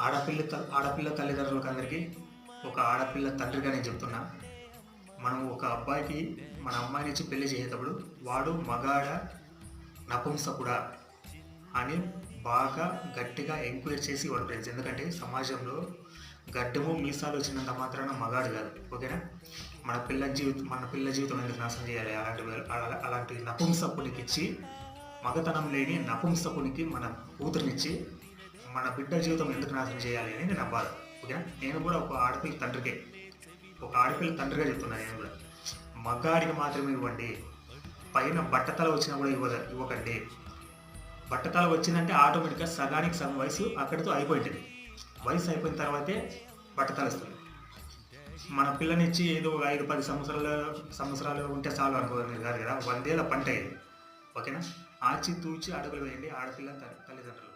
ఆడపిల్ల తల్లిదండ్రులకు అందరికీ ఒక ఆడపిల్ల తండ్రిగా నేను చెప్తున్నా. మనం ఒక అబ్బాయికి మన అమ్మాయిని ఇచ్చి పెళ్లి చేసేటప్పుడు వాడు మగాడ నపుంసకుడా అని బాగా గట్టిగా ఎంక్వైరీ చేసి వాడు ఫ్రెండ్స్. ఎందుకంటే సమాజంలో గడ్డము మీసాలు వచ్చినంత మాత్రాన మగాడు కాదు. ఓకేనా? మన పిల్ల జీవితం ఎందుకు నాశనం చేయాలి? అలాంటి నపుంసకునికి ఇచ్చి, మగతనం లేని నపుంసకునికి మన కూతురునిచ్చి మన బిడ్డ జీవితం ఎందుకు నాశనం చేయాలి అని నా బాధ. ఓకేనా? నేను కూడా ఒక ఆడపిల్ల తండ్రిగా చెప్తున్నాను. నేను కూడా మగాడికి మాత్రమే ఇవ్వండి. పైన బట్టతల వచ్చినా కూడా ఇవ్వకండి. బట్టతల వచ్చిందంటే ఆటోమేటిక్గా సగానికి సగం వయసు అక్కడితో అయిపోయింది. వయసు అయిపోయిన తర్వాతే బట్టతల వస్తుంది. మన పిల్లనిచ్చి ఏదో 5-10 సంవత్సరాలు ఉంటే చాలు అనుకోవాలి కాదు కదా. 100 ఏళ్ళ పంట ఇది. ఓకేనా? ఆచి తూచి అడుగులు వేయండి ఆడపిల్ల తల్లిదండ్రులు.